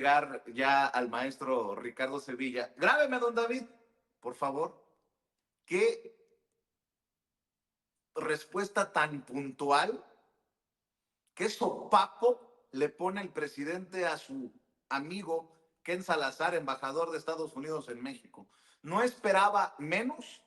Ya al maestro Ricardo Sevilla. Grábeme, don David, por favor. Qué respuesta tan puntual, qué sopapo le pone el presidente a su amigo Ken Salazar, embajador de Estados Unidos en México. No esperaba menos,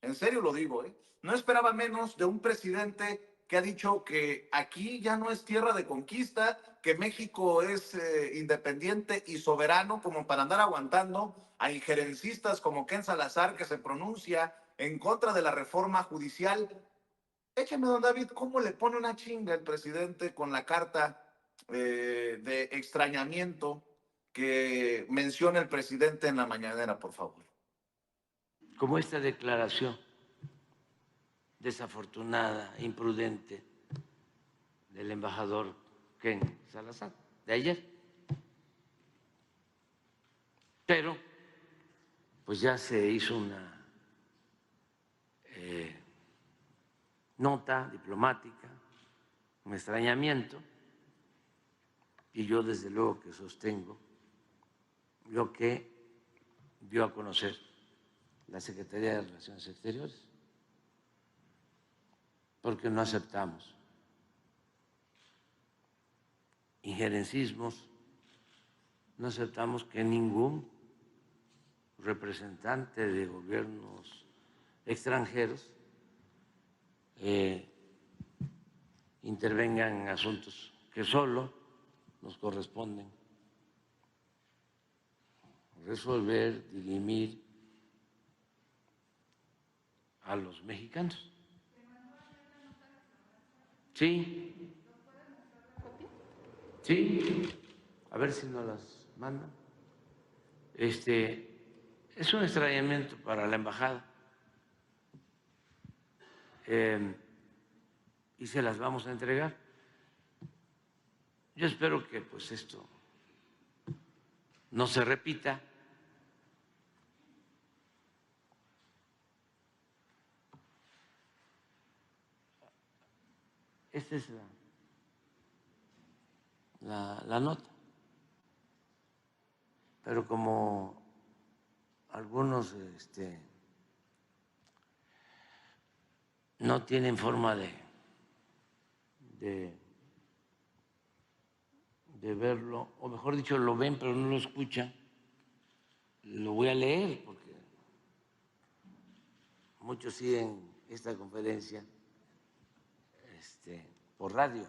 en serio lo digo, no esperaba menos de un presidente que ha dicho que aquí ya no es tierra de conquista, que México es independiente y soberano como para andar aguantando a injerencistas como Ken Salazar, que se pronuncia en contra de la reforma judicial. Écheme, don David, ¿cómo le pone una chinga el presidente con la carta de extrañamiento que menciona el presidente en la mañanera, por favor? Como esta declaración desafortunada, imprudente del embajador Ken Salazar, de ayer. Pero, pues ya se hizo una nota diplomática, un extrañamiento, y yo desde luego que sostengo lo que dio a conocer la Secretaría de Relaciones Exteriores, porque no aceptamos injerencismos, no aceptamos que ningún representante de gobiernos extranjeros intervengan en asuntos que solo nos corresponden resolver, dirimir a los mexicanos. Sí. Sí, a ver si nos las mandan. Es un extrañamiento para la embajada y se las vamos a entregar. Yo espero que pues esto no se repita. Esta es la nota. Pero como algunos no tienen forma de verlo, o mejor dicho, lo ven pero no lo escuchan, lo voy a leer porque muchos siguen esta conferencia por radio.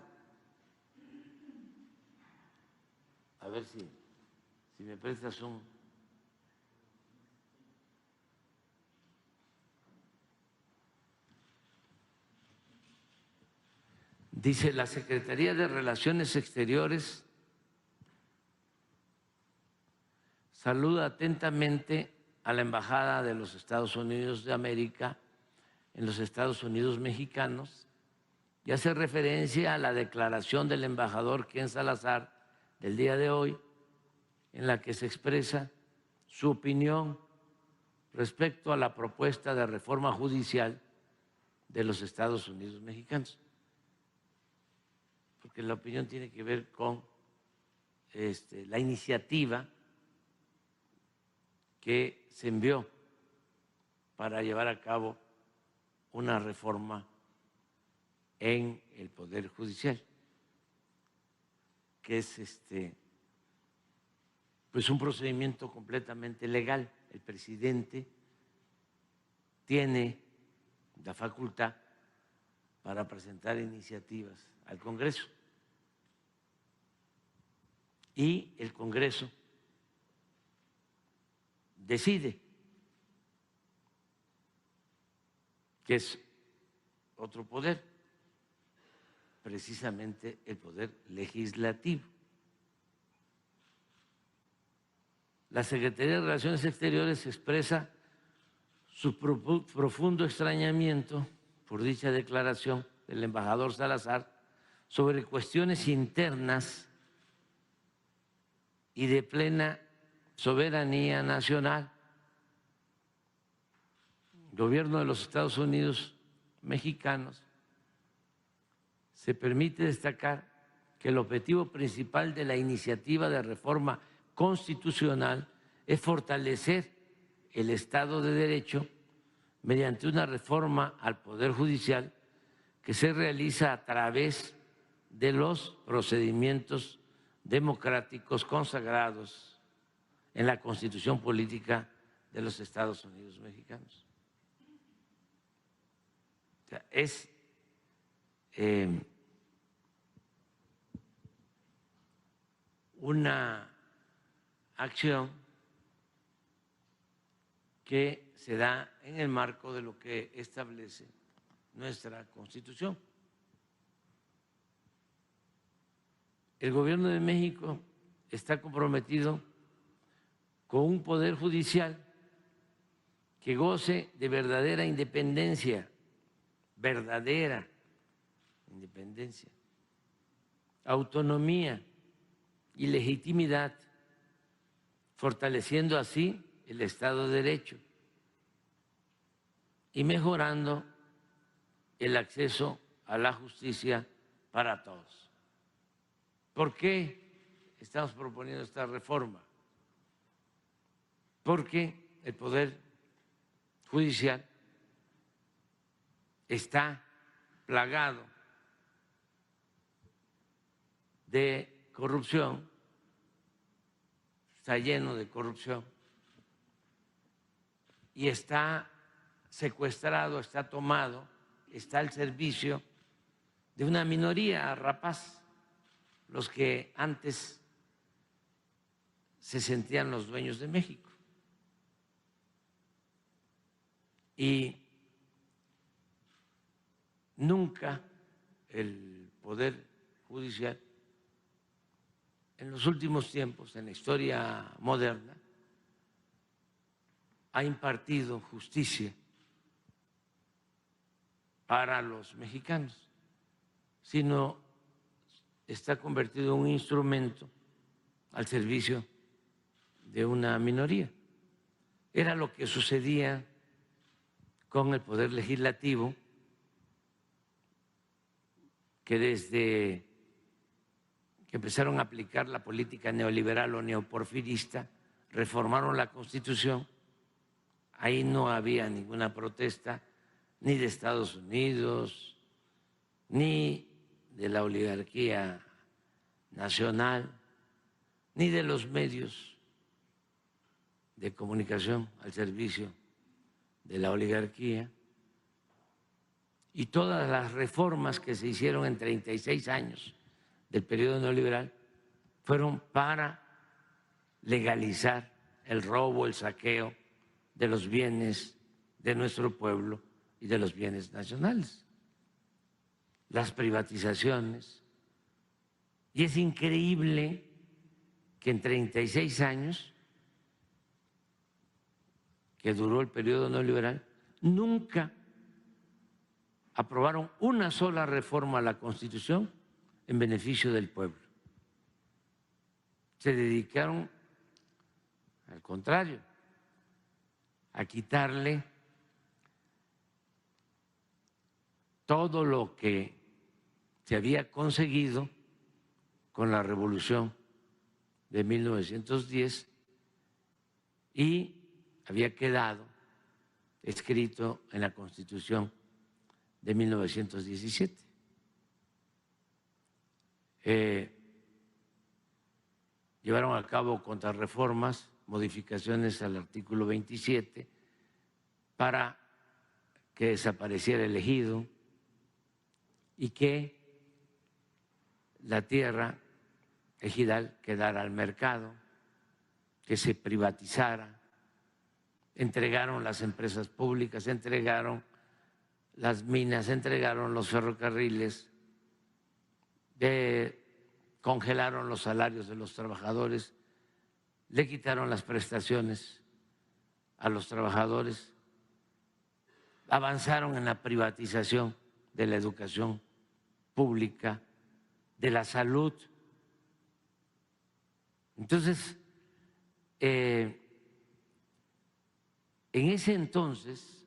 A ver si me prestas un... Dice: la Secretaría de Relaciones Exteriores saluda atentamente a la Embajada de los Estados Unidos de América en los Estados Unidos mexicanos y hace referencia a la declaración del embajador Ken Salazar del día de hoy, en la que se expresa su opinión respecto a la propuesta de reforma judicial de los Estados Unidos mexicanos. Porque la opinión tiene que ver con la iniciativa que se envió para llevar a cabo una reforma en el Poder Judicial, que es pues un procedimiento completamente legal. El presidente tiene la facultad para presentar iniciativas al Congreso y el Congreso decide, que es otro poder, precisamente el poder legislativo. La Secretaría de Relaciones Exteriores expresa su profundo extrañamiento por dicha declaración del embajador Salazar sobre cuestiones internas y de plena soberanía nacional. El gobierno de los Estados Unidos mexicanos se permite destacar que el objetivo principal de la iniciativa de reforma constitucional es fortalecer el Estado de Derecho mediante una reforma al Poder Judicial que se realiza a través de los procedimientos democráticos consagrados en la Constitución Política de los Estados Unidos Mexicanos. O sea, es una acción que se da en el marco de lo que establece nuestra Constitución. El Gobierno de México está comprometido con un poder judicial que goce de verdadera independencia, autonomía y legitimidad, fortaleciendo así el Estado de Derecho y mejorando el acceso a la justicia para todos. ¿Por qué estamos proponiendo esta reforma? Porque el Poder Judicial está plagado de corrupción, está lleno de corrupción y está secuestrado, está tomado, está al servicio de una minoría rapaz, los que antes se sentían los dueños de México. Y nunca el Poder Judicial, en los últimos tiempos, en la historia moderna, ha impartido justicia para los mexicanos, sino está convertido en un instrumento al servicio de una minoría. Era lo que sucedía con el Poder Legislativo, que desde que empezaron a aplicar la política neoliberal o neoporfirista, reformaron la Constitución. Ahí no había ninguna protesta, ni de Estados Unidos, ni de la oligarquía nacional, ni de los medios de comunicación al servicio de la oligarquía. Y todas las reformas que se hicieron en 36 años del periodo neoliberal fueron para legalizar el robo, el saqueo de los bienes de nuestro pueblo y de los bienes nacionales, las privatizaciones. Y es increíble que en 36 años que duró el periodo neoliberal, nunca aprobaron una sola reforma a la Constitución en beneficio del pueblo. Se dedicaron, al contrario, a quitarle todo lo que se había conseguido con la Revolución de 1910 y había quedado escrito en la Constitución de 1917. Llevaron a cabo contrarreformas, modificaciones al artículo 27 para que desapareciera el ejido y que la tierra ejidal quedara al mercado, que se privatizara. Entregaron las empresas públicas, entregaron las minas, entregaron los ferrocarriles, congelaron los salarios de los trabajadores, le quitaron las prestaciones a los trabajadores, avanzaron en la privatización de la educación pública, de la salud. Entonces, en ese entonces,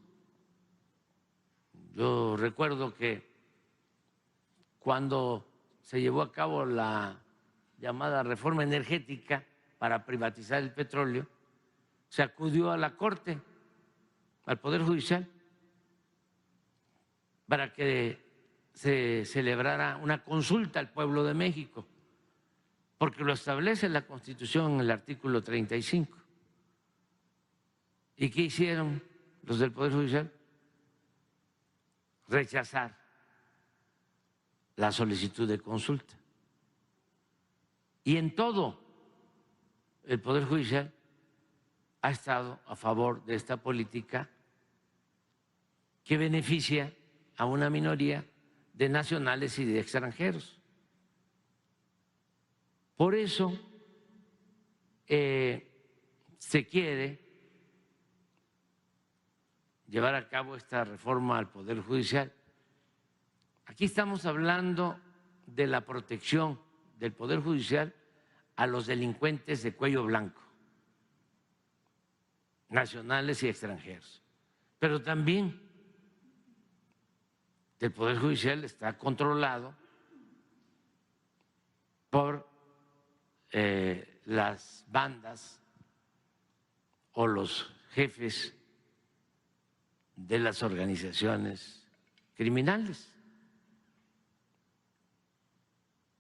yo recuerdo que cuando se llevó a cabo la llamada reforma energética para privatizar el petróleo, se acudió a la Corte, al Poder Judicial, para que se celebrara una consulta al pueblo de México, porque lo establece la Constitución en el artículo 35. ¿Y qué hicieron los del Poder Judicial? Rechazar la solicitud de consulta. Y en todo el Poder Judicial ha estado a favor de esta política que beneficia a una minoría de nacionales y de extranjeros. Por eso se quiere llevar a cabo esta reforma al Poder Judicial. Aquí estamos hablando de la protección del Poder Judicial a los delincuentes de cuello blanco, nacionales y extranjeros. Pero también el Poder Judicial está controlado por las bandas o los jefes de las organizaciones criminales.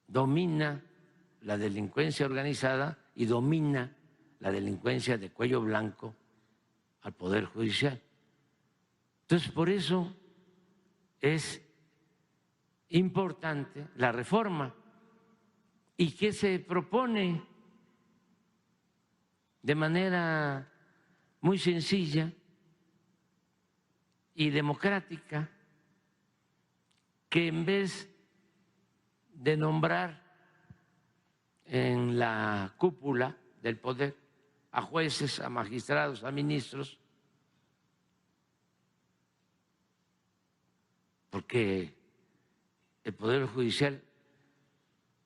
Domina la delincuencia organizada y domina la delincuencia de cuello blanco al Poder Judicial. Entonces, por eso es importante la reforma. ¿Y qué se propone? De manera muy sencilla y democrática, que en vez de nombrar en la cúpula del poder a jueces, a magistrados, a ministros, porque el Poder Judicial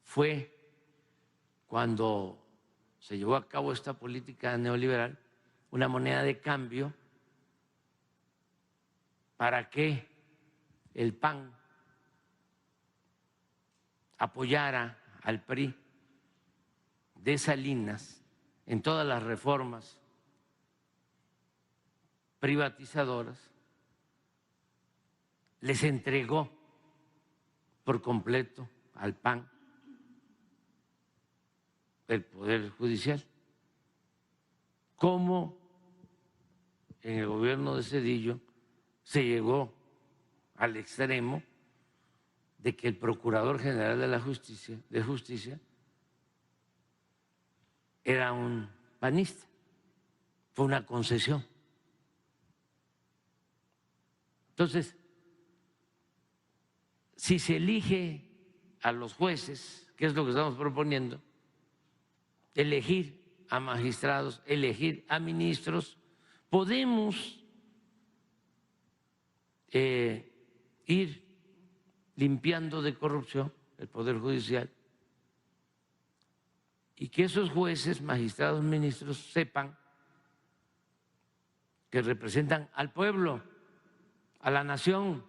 fue, cuando se llevó a cabo esta política neoliberal, una moneda de cambio para que el PAN apoyara al PRI de Salinas en todas las reformas privatizadoras, les entregó por completo al PAN el Poder Judicial, como en el gobierno de Zedillo se llegó al extremo de que el Procurador General de Justicia era un panista. Fue una concesión. Entonces, si se elige a los jueces, que es lo que estamos proponiendo, elegir a magistrados, elegir a ministros, podemos ir limpiando de corrupción el Poder Judicial y que esos jueces, magistrados, ministros sepan que representan al pueblo, a la nación,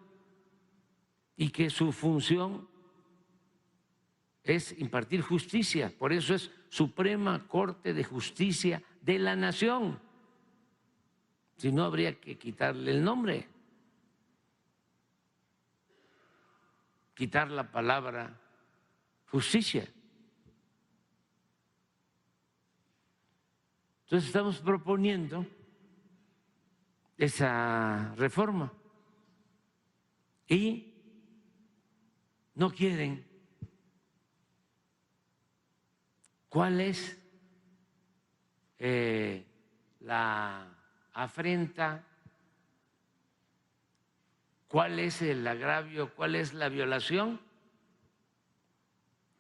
y que su función es impartir justicia. Por eso es Suprema Corte de Justicia de la Nación. Si no, habría que quitarle el nombre, quitar la palabra justicia. Entonces estamos proponiendo esa reforma y no quieren. ¿Cuál es la afrenta? ¿Cuál es el agravio? ¿Cuál es la violación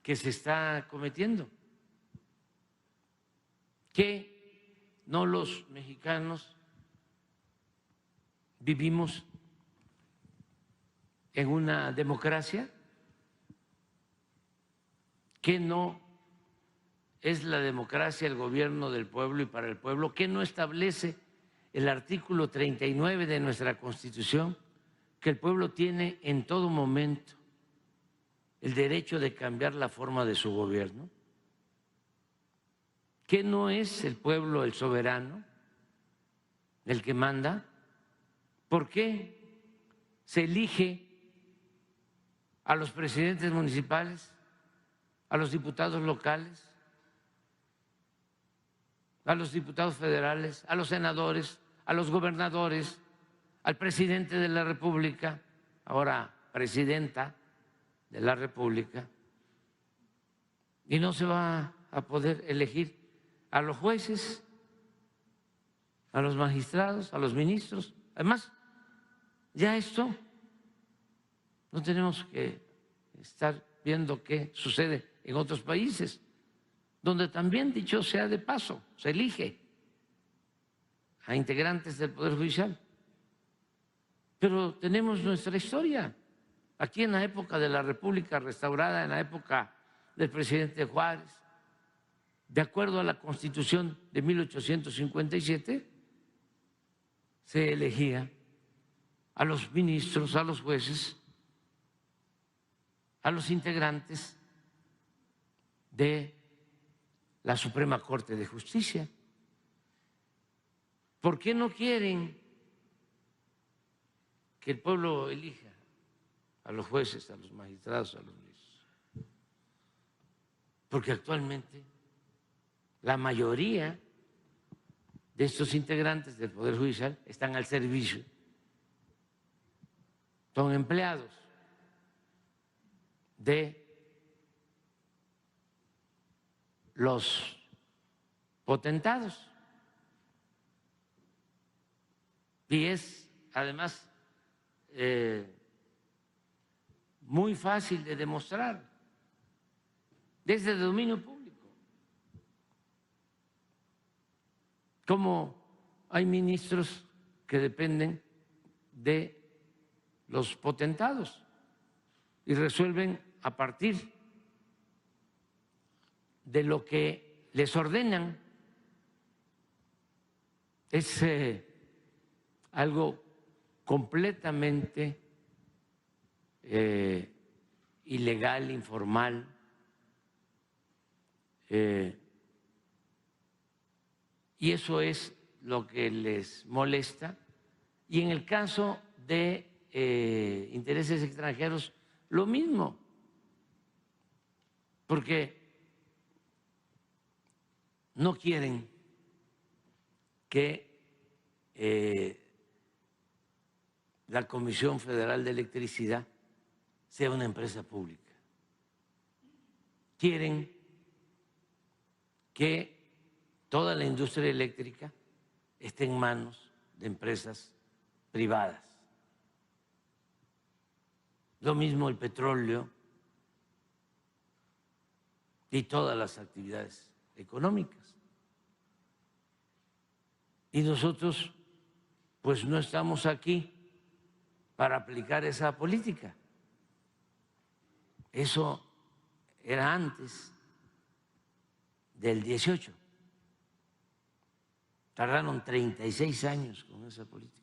que se está cometiendo? Que no los mexicanos vivimos en una democracia, que no es la democracia el gobierno del pueblo y para el pueblo, que no establece el artículo 39 de nuestra Constitución, que el pueblo tiene en todo momento el derecho de cambiar la forma de su gobierno. ¿Que no es el pueblo el soberano, el que manda? ¿Por qué se elige a los presidentes municipales, a los diputados locales, a los diputados federales, a los senadores, a los gobernadores, al presidente de la República, ahora presidenta de la República, y no se va a poder elegir a los jueces, a los magistrados, a los ministros? Además, ya esto no tenemos que estar viendo qué sucede en otros países, donde también, dicho sea de paso, se elige a integrantes del Poder Judicial. Pero tenemos nuestra historia. Aquí en la época de la República restaurada, en la época del presidente Juárez, de acuerdo a la Constitución de 1857, se elegía a los ministros, a los jueces, a los integrantes de la Suprema Corte de Justicia. ¿Por qué no quieren que el pueblo elija a los jueces, a los magistrados, a los ministros? Porque actualmente la mayoría de estos integrantes del Poder Judicial están al servicio, son empleados de los potentados. Y es además muy fácil de demostrar desde el dominio público, cómo hay ministros que dependen de los potentados y resuelven a partir de lo que les ordenan. Es algo completamente ilegal, informal, y eso es lo que les molesta. Y en el caso de intereses extranjeros, lo mismo, porque no quieren que la Comisión Federal de Electricidad sea una empresa pública. Quieren que toda la industria eléctrica esté en manos de empresas privadas. Lo mismo el petróleo y todas las actividades económicas. Y nosotros, pues no estamos aquí para aplicar esa política. Eso era antes del 18. Tardaron 36 años con esa política,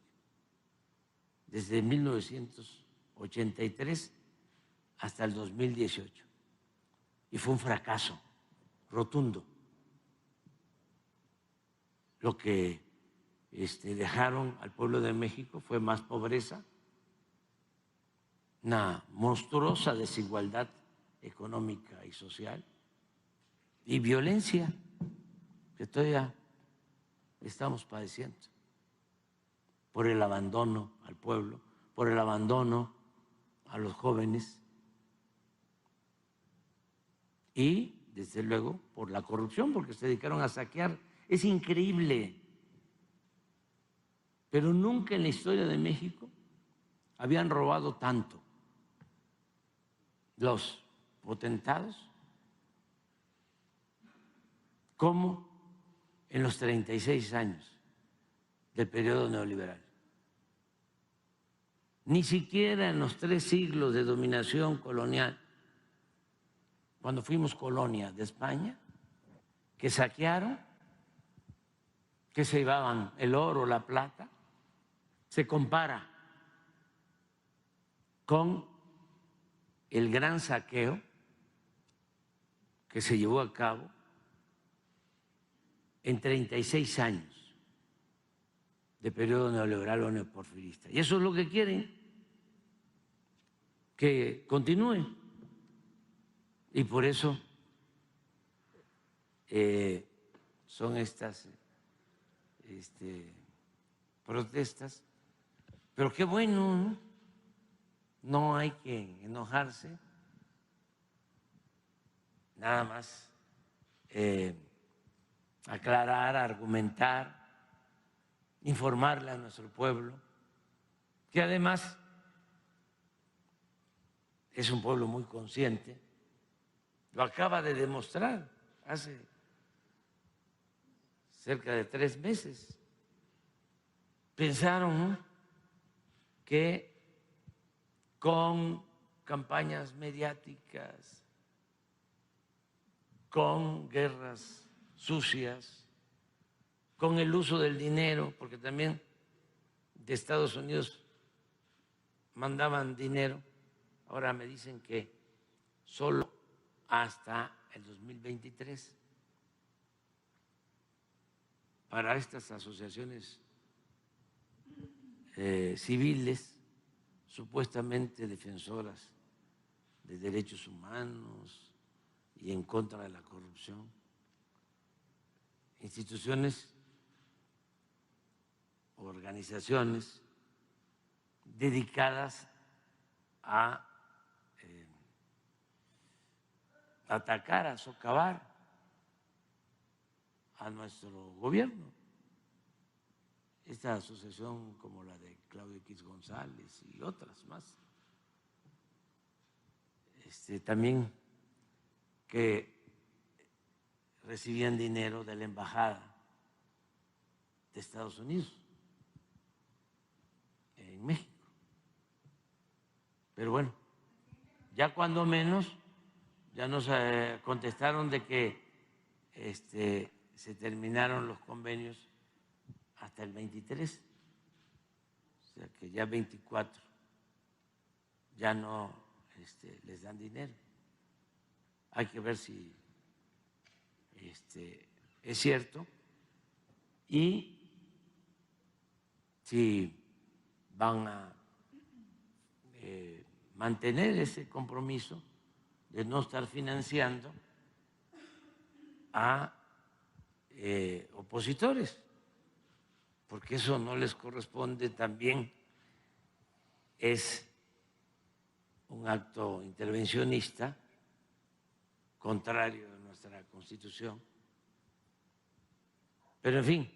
desde 1983 hasta el 2018. Y fue un fracaso rotundo. Lo que dejaron al pueblo de México fue más pobreza, una monstruosa desigualdad económica y social y violencia que todavía estamos padeciendo por el abandono al pueblo, por el abandono a los jóvenes y, desde luego, por la corrupción, porque se dedicaron a saquear. Es increíble, pero nunca en la historia de México habían robado tanto los potentados como en los 36 años del periodo neoliberal. Ni siquiera en los 3 siglos de dominación colonial, cuando fuimos colonia de España, que saquearon, que se llevaban el oro, la plata, se compara con el gran saqueo que se llevó a cabo en 36 años de periodo neoliberal o neoporfirista. Y eso es lo que quieren, que continúe. Y por eso son estas protestas. Pero qué bueno, ¿no? No hay que enojarse, nada más aclarar, argumentar, informarle a nuestro pueblo, que además es un pueblo muy consciente, lo acaba de demostrar hace cerca de 3 meses. Pensaron, ¿no?, que con campañas mediáticas, con guerras sucias, con el uso del dinero, porque también de Estados Unidos mandaban dinero, ahora me dicen que solo hasta el 2023 para estas asociaciones civiles supuestamente defensoras de derechos humanos y en contra de la corrupción, instituciones, organizaciones dedicadas a atacar, a socavar a nuestro gobierno. Esta asociación como la de Claudio X González y otras más, también que recibían dinero de la embajada de Estados Unidos en México. Pero bueno, ya cuando menos ya nos contestaron de que se terminaron los convenios hasta el 23, o sea que ya 24 ya no les dan dinero. Hay que ver si es cierto y si van a mantener ese compromiso de no estar financiando a opositores, porque eso no les corresponde, también es un acto intervencionista contrario a nuestra Constitución. Pero en fin,